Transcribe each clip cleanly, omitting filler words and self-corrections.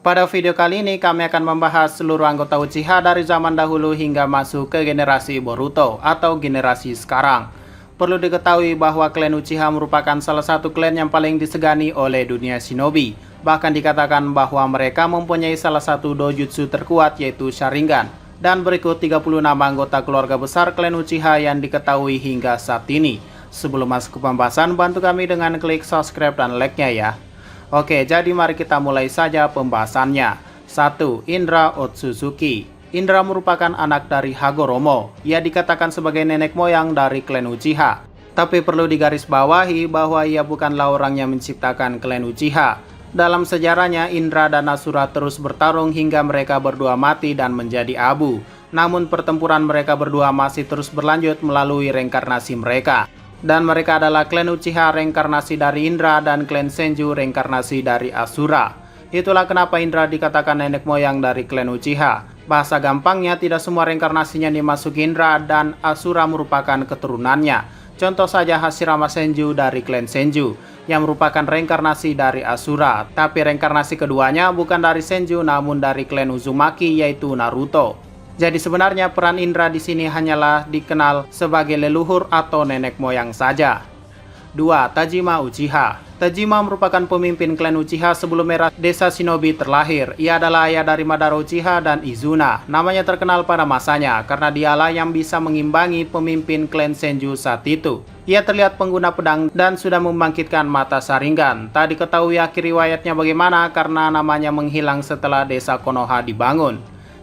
Pada video kali ini kami akan membahas seluruh anggota Uchiha dari zaman dahulu hingga masuk ke generasi Boruto atau generasi sekarang. Perlu diketahui bahwa klan Uchiha merupakan salah satu klan yang paling disegani oleh dunia shinobi. Bahkan dikatakan bahwa mereka mempunyai salah satu dojutsu terkuat yaitu Sharingan. Dan berikut 36 anggota keluarga besar klan Uchiha yang diketahui hingga saat ini. Sebelum masuk ke pembahasan, bantu kami dengan klik subscribe dan like-nya ya. Oke, jadi mari kita mulai saja pembahasannya. 1. Indra Otsutsuki. Indra merupakan anak dari Hagoromo. Ia dikatakan sebagai nenek moyang dari klan Uchiha. Tapi perlu digarisbawahi bahwa ia bukanlah orang yang menciptakan klan Uchiha. Dalam sejarahnya, Indra dan Asura terus bertarung hingga mereka berdua mati dan menjadi abu. Namun pertempuran mereka berdua masih terus berlanjut melalui reinkarnasi mereka. Dan mereka adalah klan Uchiha reinkarnasi dari Indra dan klan Senju reinkarnasi dari Asura. Itulah kenapa Indra dikatakan nenek moyang dari klan Uchiha. Bahasa gampangnya, tidak semua reinkarnasinya dimasuki Indra dan Asura merupakan keturunannya. Contoh saja Hashirama Senju dari klan Senju yang merupakan reinkarnasi dari Asura. Tapi reinkarnasi keduanya bukan dari Senju namun dari klan Uzumaki yaitu Naruto. Jadi sebenarnya peran Indra di sini hanyalah dikenal sebagai leluhur atau nenek moyang saja. 2. Tajima Uchiha. Tajima merupakan pemimpin klan Uchiha sebelum era desa shinobi terlahir. Ia adalah ayah dari Madara Uchiha dan Izuna. Namanya terkenal pada masanya karena dialah yang bisa mengimbangi pemimpin klan Senju saat itu. Ia terlihat pengguna pedang dan sudah membangkitkan mata Sharingan. Tak diketahui akhir riwayatnya bagaimana karena namanya menghilang setelah desa Konoha dibangun.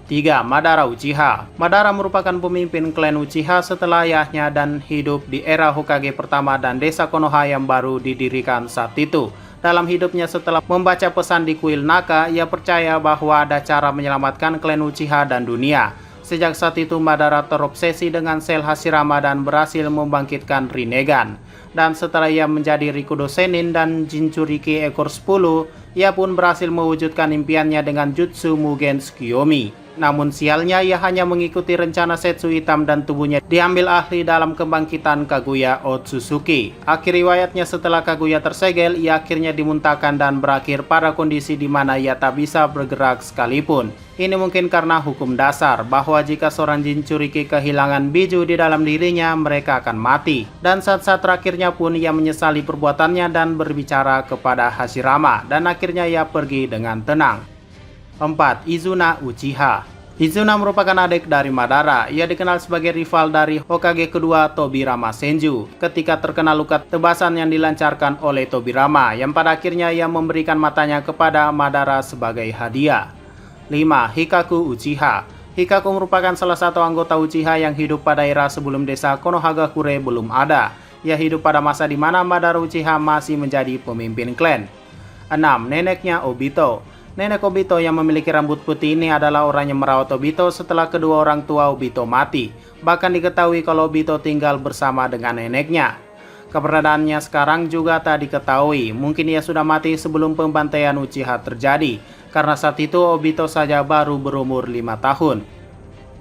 3. Madara Uchiha. Madara merupakan pemimpin klan Uchiha setelah ayahnya dan hidup di era Hokage pertama dan desa Konoha yang baru didirikan saat itu. Dalam hidupnya setelah membaca pesan di kuil Naka, ia percaya bahwa ada cara menyelamatkan klan Uchiha dan dunia. Sejak saat itu Madara terobsesi dengan sel Hashirama dan berhasil membangkitkan Rinnegan. Dan setelah ia menjadi Rikudo Sennin dan Jinchuriki ekor 10, ia pun berhasil mewujudkan impiannya dengan Jutsu Mugen Tsukiyomi. Namun sialnya ia hanya mengikuti rencana Setsu hitam dan tubuhnya diambil ahli dalam kebangkitan Kaguya Otsutsuki. Akhir riwayatnya setelah Kaguya tersegel, ia akhirnya dimuntahkan dan berakhir pada kondisi di mana ia tak bisa bergerak sekalipun. Ini mungkin karena hukum dasar bahwa jika seorang Jinchuriki kehilangan biju di dalam dirinya, mereka akan mati. Dan saat-saat terakhirnya pun ia menyesali perbuatannya dan berbicara kepada Hashirama dan akhirnya ia pergi dengan tenang. 4. Izuna Uchiha. Izuna merupakan adik dari Madara. Ia dikenal sebagai rival dari Hokage kedua Tobirama Senju ketika terkena luka tebasan yang dilancarkan oleh Tobirama yang pada akhirnya ia memberikan matanya kepada Madara sebagai hadiah. 5. Hikaku Uchiha. Hikaku merupakan salah satu anggota Uchiha yang hidup pada era sebelum desa Konohagakure belum ada. Ia hidup pada masa di mana Madara Uchiha masih menjadi pemimpin klan. 6. Neneknya Obito. Nenek Obito yang memiliki rambut putih ini adalah orang yang merawat Obito setelah kedua orang tua Obito mati. Bahkan diketahui kalau Obito tinggal bersama dengan neneknya. Keberadaannya sekarang juga tak diketahui. Mungkin ia sudah mati sebelum pembantaian Uchiha terjadi. Karena saat itu Obito saja baru berumur 5 tahun.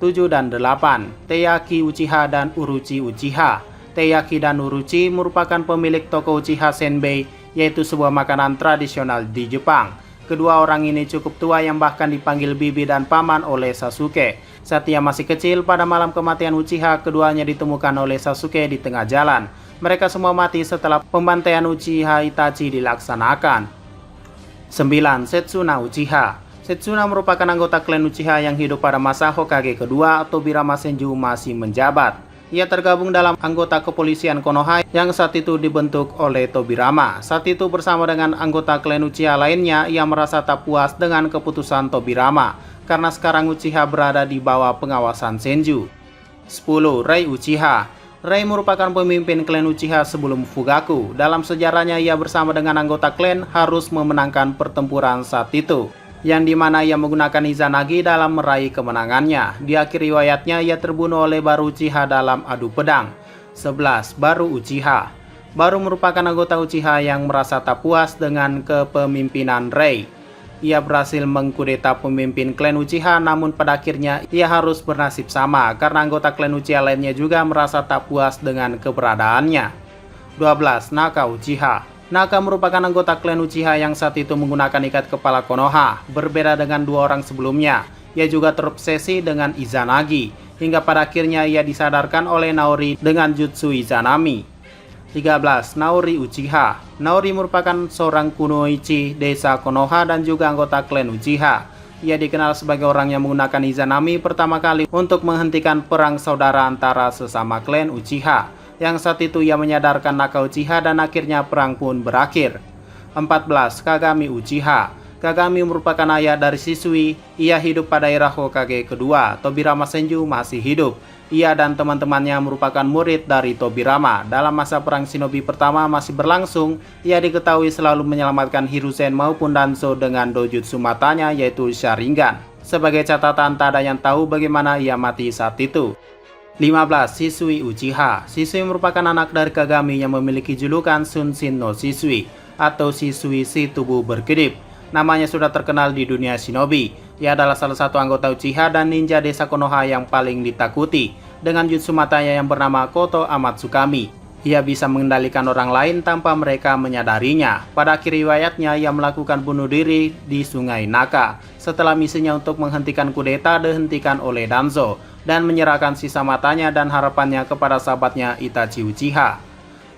7 dan 8. Teiyaki Uchiha dan Uruchi Uchiha. Teiyaki dan Uruchi merupakan pemilik toko Uchiha Senbei, yaitu sebuah makanan tradisional di Jepang. Kedua orang ini cukup tua yang bahkan dipanggil bibi dan paman oleh Sasuke. Saat ia masih kecil, pada malam kematian Uchiha, keduanya ditemukan oleh Sasuke di tengah jalan. Mereka semua mati setelah pembantaian Uchiha Itachi dilaksanakan. 9. Setsuna Uchiha. Setsuna merupakan anggota klan Uchiha yang hidup pada masa Hokage kedua Tobirama Senju masih menjabat. Ia tergabung dalam anggota kepolisian Konoha yang saat itu dibentuk oleh Tobirama. Saat itu bersama dengan anggota klan Uchiha lainnya, ia merasa tak puas dengan keputusan Tobirama karena sekarang Uchiha berada di bawah pengawasan Senju. 10. Rei Uchiha. Rei merupakan pemimpin klan Uchiha sebelum Fugaku. Dalam sejarahnya ia bersama dengan anggota klan harus memenangkan pertempuran saat itu, yang dimana ia menggunakan Izanagi dalam meraih kemenangannya. Di akhir riwayatnya ia terbunuh oleh Baru Uchiha dalam adu pedang. 11. Baru Uchiha. Baru merupakan anggota Uchiha yang merasa tak puas dengan kepemimpinan Rei. Ia berhasil mengkudeta pemimpin klan Uchiha, namun pada akhirnya ia harus bernasib sama karena anggota klan Uchiha lainnya juga merasa tak puas dengan keberadaannya. 12. Naka Uchiha. Naka merupakan anggota klan Uchiha yang saat itu menggunakan ikat kepala Konoha, berbeda dengan dua orang sebelumnya. Ia juga terobsesi dengan Izanagi, hingga pada akhirnya ia disadarkan oleh Naori dengan jutsu Izanami. 13. Naori Uchiha. Naori merupakan seorang kunoichi desa Konoha dan juga anggota klan Uchiha. Ia dikenal sebagai orang yang menggunakan Izanami pertama kali untuk menghentikan perang saudara antara sesama klan Uchiha. Yang saat itu ia menyadarkan Naka Uchiha dan akhirnya perang pun berakhir. 14. Kagami Uchiha. Kagami merupakan ayah dari Shisui. Ia hidup pada era Hokage kedua. Tobirama Senju masih hidup. Ia dan teman-temannya merupakan murid dari Tobirama. Dalam masa perang shinobi pertama masih berlangsung, ia diketahui selalu menyelamatkan Hiruzen maupun Danzo dengan dojutsu matanya yaitu Sharingan. Sebagai catatan, tak ada yang tahu bagaimana ia mati saat itu. 15. Shisui Uchiha. Shisui merupakan anak dari Kagami yang memiliki julukan Shunshin no Shisui atau Shisui si tubuh berkedip. Namanya sudah terkenal di dunia shinobi. Ia adalah salah satu anggota Uchiha dan ninja desa Konoha yang paling ditakuti. Dengan jutsu matanya yang bernama Koto Amatsukami, ia bisa mengendalikan orang lain tanpa mereka menyadarinya. Pada akhir riwayatnya, ia melakukan bunuh diri di Sungai Naka. Setelah misinya untuk menghentikan kudeta dihentikan oleh Danzo dan menyerahkan sisa matanya dan harapannya kepada sahabatnya Itachi Uchiha.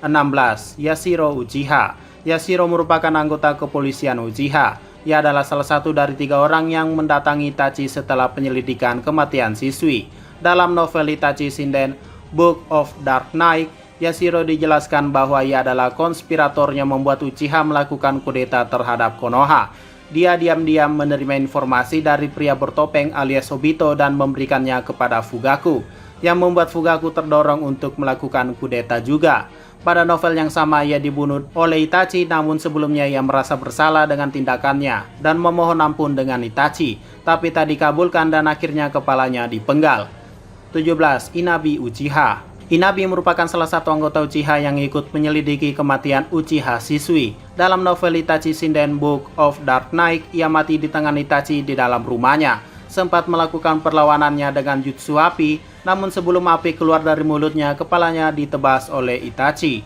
16. Yashiro Uchiha. Yashiro merupakan anggota kepolisian Uchiha. Ia adalah salah satu dari 3 orang yang mendatangi Itachi setelah penyelidikan kematian Shisui. Dalam novel Itachi Shinden Book of Dark Knight, Yashiro dijelaskan bahwa ia adalah konspirator yang membuat Uchiha melakukan kudeta terhadap Konoha. Dia diam-diam menerima informasi dari pria bertopeng alias Obito dan memberikannya kepada Fugaku, yang membuat Fugaku terdorong untuk melakukan kudeta juga. Pada novel yang sama ia dibunuh oleh Itachi, namun sebelumnya ia merasa bersalah dengan tindakannya dan memohon ampun dengan Itachi, tapi tak dikabulkan dan akhirnya kepalanya dipenggal. 17. Inabi Uchiha. Inabi merupakan salah satu anggota Uchiha yang ikut menyelidiki kematian Uchiha Shisui. Dalam novel Itachi Shinden Book of Dark Knight, ia mati di tangan Itachi di dalam rumahnya. Sempat melakukan perlawanannya dengan jutsu api, namun sebelum api keluar dari mulutnya, kepalanya ditebas oleh Itachi.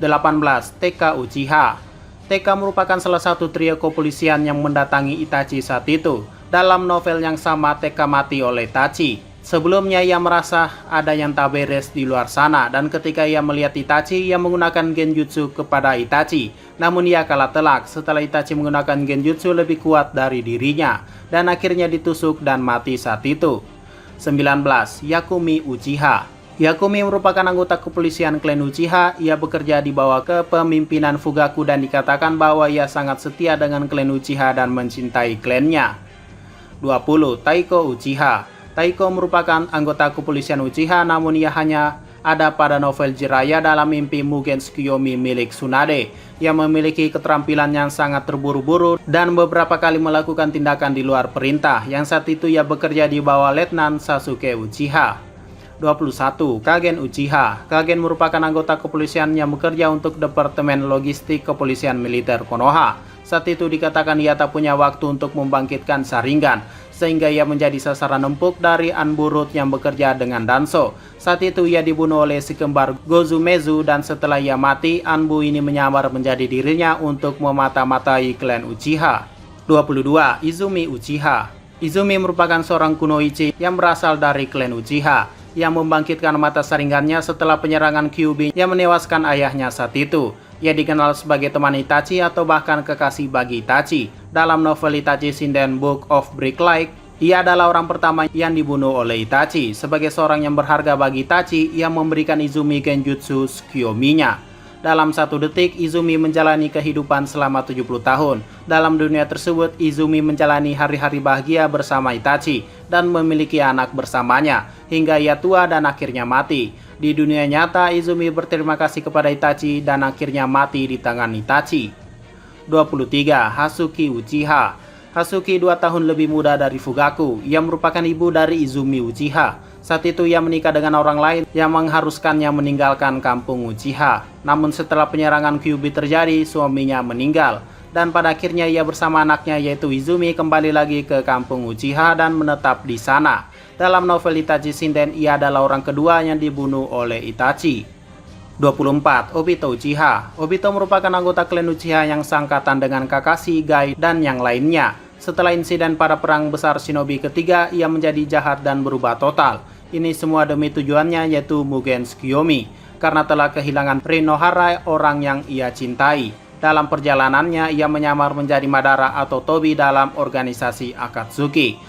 18. TK Uchiha. TK merupakan salah satu trio kepolisian yang mendatangi Itachi saat itu. Dalam novel yang sama, TK mati oleh Itachi. Sebelumnya ia merasa ada yang tak beres di luar sana, dan ketika ia melihat Itachi, ia menggunakan genjutsu kepada Itachi. Namun ia kalah telak setelah Itachi menggunakan genjutsu lebih kuat dari dirinya, dan akhirnya ditusuk dan mati saat itu. 19. Yakumi Uchiha. Yakumi merupakan anggota kepolisian klan Uchiha. Ia bekerja di bawah kepemimpinan Fugaku dan dikatakan bahwa ia sangat setia dengan klan Uchiha dan mencintai klannya. 20. Taiko Uchiha. Taiko merupakan anggota kepolisian Uchiha, namun ia hanya ada pada novel Jiraiya dalam mimpi Mugen Tsukiyomi milik Tsunade. Ia memiliki keterampilan yang sangat terburu-buru dan beberapa kali melakukan tindakan di luar perintah, yang saat itu ia bekerja di bawah Letnan Sasuke Uchiha. 21. Kagen Uchiha. Kagen merupakan anggota kepolisian yang bekerja untuk Departemen Logistik Kepolisian Militer Konoha. Saat itu dikatakan ia tak punya waktu untuk membangkitkan Sharingan, sehingga ia menjadi sasaran empuk dari Anburut yang bekerja dengan Danzo. Saat itu ia dibunuh oleh si kembar Gozumezu, dan setelah ia mati, Anbu ini menyamar menjadi dirinya untuk memata-matai klan Uchiha. 22. Izumi Uchiha. Izumi merupakan seorang kunoichi yang berasal dari klan Uchiha, yang membangkitkan mata Sharingannya setelah penyerangan Kyuubi yang menewaskan ayahnya saat itu. Ia dikenal sebagai teman Itachi atau bahkan kekasih bagi Itachi. Dalam novel Itachi Shinden Book of Brick Light, ia adalah orang pertama yang dibunuh oleh Itachi. Sebagai seorang yang berharga bagi Itachi, ia memberikan Izumi genjutsu Tsukiyomi-nya. Dalam 1 detik, Izumi menjalani kehidupan selama 70 tahun. Dalam dunia tersebut, Izumi menjalani hari-hari bahagia bersama Itachi dan memiliki anak bersamanya, hingga ia tua dan akhirnya mati. Di dunia nyata, Izumi berterima kasih kepada Itachi dan akhirnya mati di tangan Itachi. 23. Hatsuki Uchiha. Hatsuki 2 tahun lebih muda dari Fugaku. Ia merupakan ibu dari Izumi Uchiha. Saat itu ia menikah dengan orang lain yang mengharuskannya meninggalkan kampung Uchiha. Namun setelah penyerangan Kyuubi terjadi, suaminya meninggal. Dan pada akhirnya ia bersama anaknya yaitu Izumi kembali lagi ke kampung Uchiha dan menetap di sana. Dalam novel Itachi Shinden, ia adalah orang kedua yang dibunuh oleh Itachi. 24. Obito Uchiha. Obito merupakan anggota klan Uchiha yang seangkatan dengan Kakashi, Gai, dan yang lainnya. Setelah insiden pada perang besar Shinobi ketiga, ia menjadi jahat dan berubah total. Ini semua demi tujuannya, yaitu Mugen Tsukuyomi, karena telah kehilangan Rinohara, orang yang ia cintai. Dalam perjalanannya, ia menyamar menjadi Madara atau Tobi dalam organisasi Akatsuki.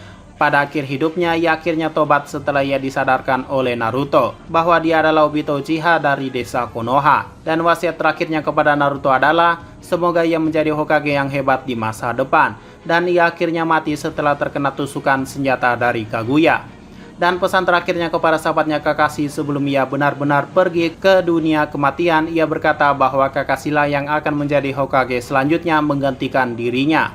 Pada akhir hidupnya, ia akhirnya tobat setelah ia disadarkan oleh Naruto bahwa dia adalah Obito Uchiha dari desa Konoha. Dan wasiat terakhirnya kepada Naruto adalah semoga ia menjadi Hokage yang hebat di masa depan. Dan ia akhirnya mati setelah terkena tusukan senjata dari Kaguya. Dan pesan terakhirnya kepada sahabatnya Kakashi sebelum ia benar-benar pergi ke dunia kematian, ia berkata bahwa Kakashi lah yang akan menjadi Hokage selanjutnya menggantikan dirinya.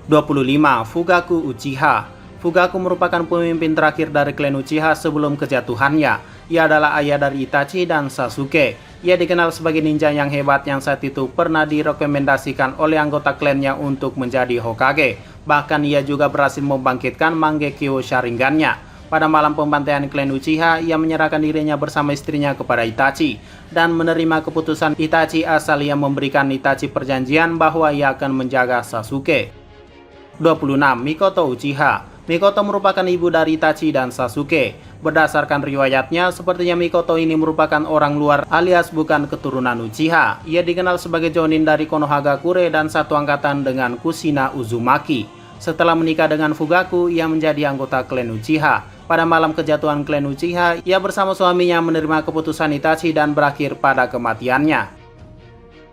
25. Fugaku Uchiha. Fugaku merupakan pemimpin terakhir dari klan Uchiha sebelum kejatuhannya. Ia adalah ayah dari Itachi dan Sasuke. Ia dikenal sebagai ninja yang hebat yang saat itu pernah direkomendasikan oleh anggota klannya untuk menjadi Hokage. Bahkan ia juga berhasil membangkitkan Mangekyo Sharingan-nya. Pada malam pembantaian klan Uchiha, ia menyerahkan dirinya bersama istrinya kepada Itachi dan menerima keputusan Itachi asal ia memberikan Itachi perjanjian bahwa ia akan menjaga Sasuke. 26. Mikoto Uchiha. Mikoto merupakan ibu dari Itachi dan Sasuke. Berdasarkan riwayatnya, sepertinya Mikoto ini merupakan orang luar alias bukan keturunan Uchiha. Ia dikenal sebagai Jonin dari Konohagakure dan satu angkatan dengan Kushina Uzumaki. Setelah menikah dengan Fugaku, ia menjadi anggota klan Uchiha. Pada malam kejatuhan klan Uchiha, ia bersama suaminya menerima keputusan Itachi dan berakhir pada kematiannya.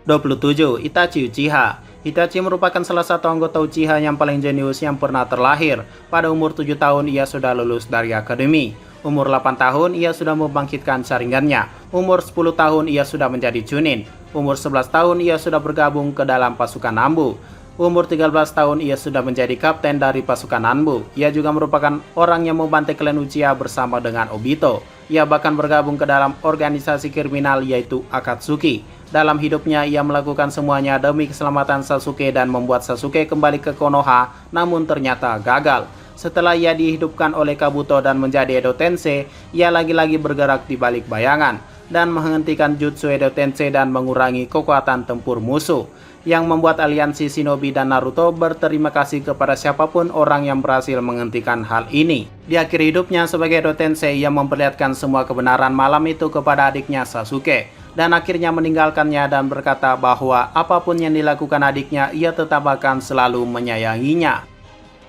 27. Itachi Uchiha. Itachi merupakan salah satu anggota Uchiha yang paling jenius yang pernah terlahir. Pada umur 7 tahun ia sudah lulus dari akademi. Umur 8 tahun ia sudah membangkitkan Sharingan-nya. Umur 10 tahun ia sudah menjadi Chunin. Umur 11 tahun ia sudah bergabung ke dalam pasukan Nanbu. Umur 13 tahun ia sudah menjadi kapten dari pasukan Nanbu. Ia juga merupakan orang yang membantai klan Uchiha bersama dengan Obito. Ia bahkan bergabung ke dalam organisasi kriminal yaitu Akatsuki. Dalam hidupnya ia melakukan semuanya demi keselamatan Sasuke dan membuat Sasuke kembali ke Konoha, namun ternyata gagal. Setelah ia dihidupkan oleh Kabuto dan menjadi Edo Tensei, ia lagi-lagi bergerak di balik bayangan dan menghentikan jutsu Edo Tensei dan mengurangi kekuatan tempur musuh, yang membuat aliansi Shinobi dan Naruto berterima kasih kepada siapapun orang yang berhasil menghentikan hal ini. Di akhir hidupnya sebagai Edo Tensei, ia memperlihatkan semua kebenaran malam itu kepada adiknya Sasuke, dan akhirnya meninggalkannya dan berkata bahwa apapun yang dilakukan adiknya, ia tetap akan selalu menyayanginya.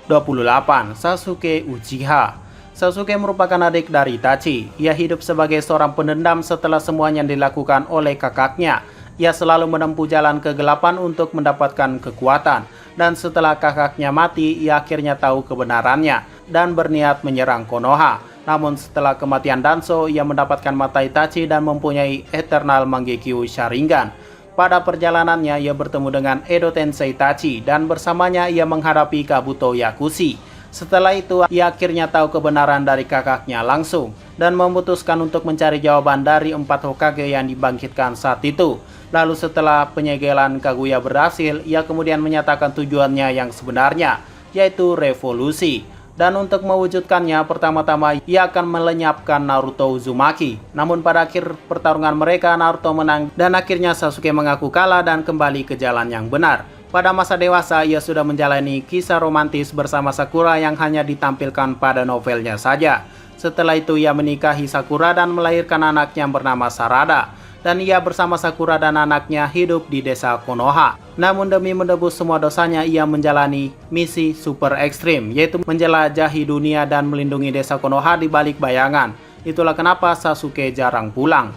28. Sasuke Uchiha. Sasuke merupakan adik dari Itachi. Ia hidup sebagai seorang pendendam setelah semuanya dilakukan oleh kakaknya. Ia selalu menempuh jalan kegelapan untuk mendapatkan kekuatan. Dan setelah kakaknya mati, ia akhirnya tahu kebenarannya dan berniat menyerang Konoha. Namun setelah kematian Danzo, ia mendapatkan mata Itachi dan mempunyai Eternal Mangekyo Sharingan. Pada perjalanannya, ia bertemu dengan Edo Tensei Itachi dan bersamanya ia menghadapi Kabuto Yakushi. Setelah itu, ia akhirnya tahu kebenaran dari kakaknya langsung dan memutuskan untuk mencari jawaban dari 4 Hokage yang dibangkitkan saat itu. Lalu setelah penyegelan Kaguya berhasil, ia kemudian menyatakan tujuannya yang sebenarnya, yaitu revolusi. Dan untuk mewujudkannya, pertama-tama ia akan melenyapkan Naruto Uzumaki. Namun pada akhir pertarungan mereka, Naruto menang dan akhirnya Sasuke mengaku kalah dan kembali ke jalan yang benar. Pada masa dewasa, ia sudah menjalani kisah romantis bersama Sakura yang hanya ditampilkan pada novelnya saja. Setelah itu ia menikahi Sakura dan melahirkan anak yang bernama Sarada. Dan ia bersama Sakura dan anaknya hidup di desa Konoha. Namun demi menebus semua dosanya, ia menjalani misi super ekstrim, yaitu menjelajahi dunia dan melindungi desa Konoha di balik bayangan. Itulah kenapa Sasuke jarang pulang.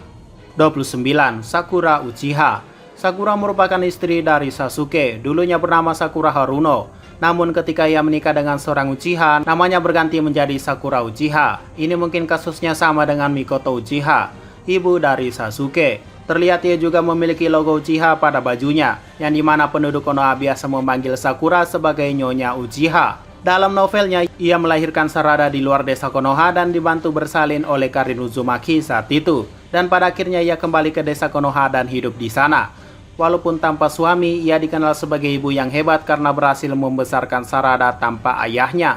29. Sakura Uchiha. Sakura merupakan istri dari Sasuke, dulunya bernama Sakura Haruno. Namun ketika ia menikah dengan seorang Uchiha, namanya berganti menjadi Sakura Uchiha. Ini mungkin kasusnya sama dengan Mikoto Uchiha, ibu dari Sasuke. Terlihat ia juga memiliki logo Uchiha pada bajunya, yang dimana penduduk Konoha biasa memanggil Sakura sebagai Nyonya Uchiha. Dalam novelnya, ia melahirkan Sarada di luar desa Konoha dan dibantu bersalin oleh Karin Uzumaki saat itu. Dan pada akhirnya ia kembali ke desa Konoha dan hidup di sana. Walaupun tanpa suami, ia dikenal sebagai ibu yang hebat karena berhasil membesarkan Sarada tanpa ayahnya.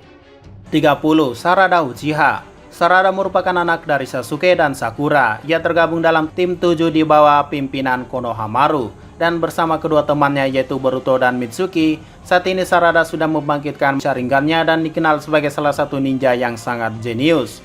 30. Sarada Uchiha. Sarada merupakan anak dari Sasuke dan Sakura. Ia tergabung dalam tim 7 di bawah pimpinan Konohamaru. Dan bersama kedua temannya yaitu Boruto dan Mitsuki, saat ini Sarada sudah membangkitkan Sharingannya dan dikenal sebagai salah satu ninja yang sangat jenius.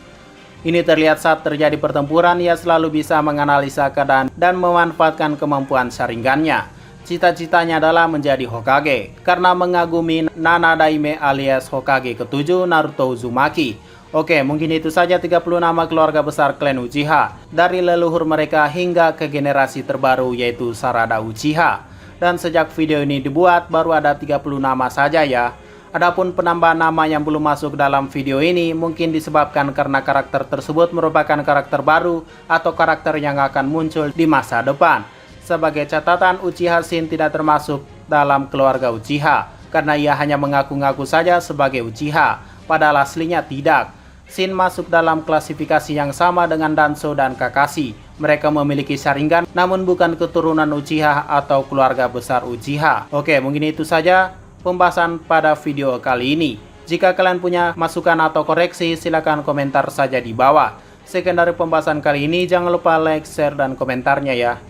Ini terlihat saat terjadi pertempuran, ia selalu bisa menganalisa keadaan dan memanfaatkan kemampuan Sharingannya. Cita-citanya adalah menjadi Hokage, karena mengagumi Nana Daime alias Hokage ke-7 Naruto Uzumaki. Oke, mungkin itu saja 30 nama keluarga besar klan Uchiha, dari leluhur mereka hingga ke generasi terbaru yaitu Sarada Uchiha. Dan sejak video ini dibuat, baru ada 30 nama saja ya. Adapun penambahan nama yang belum masuk dalam video ini mungkin disebabkan karena karakter tersebut merupakan karakter baru atau karakter yang akan muncul di masa depan. Sebagai catatan, Uchiha Shin tidak termasuk dalam keluarga Uchiha, karena ia hanya mengaku-ngaku saja sebagai Uchiha, padahal aslinya tidak. Shin masuk dalam klasifikasi yang sama dengan Danzo dan Kakashi. Mereka memiliki Sharingan, namun bukan keturunan Uchiha atau keluarga besar Uchiha. Oke, mungkin itu saja pembahasan pada video kali ini. Jika kalian punya masukan atau koreksi, silakan komentar saja di bawah. Sekian dari pembahasan kali ini, jangan lupa like, share, dan komentarnya ya.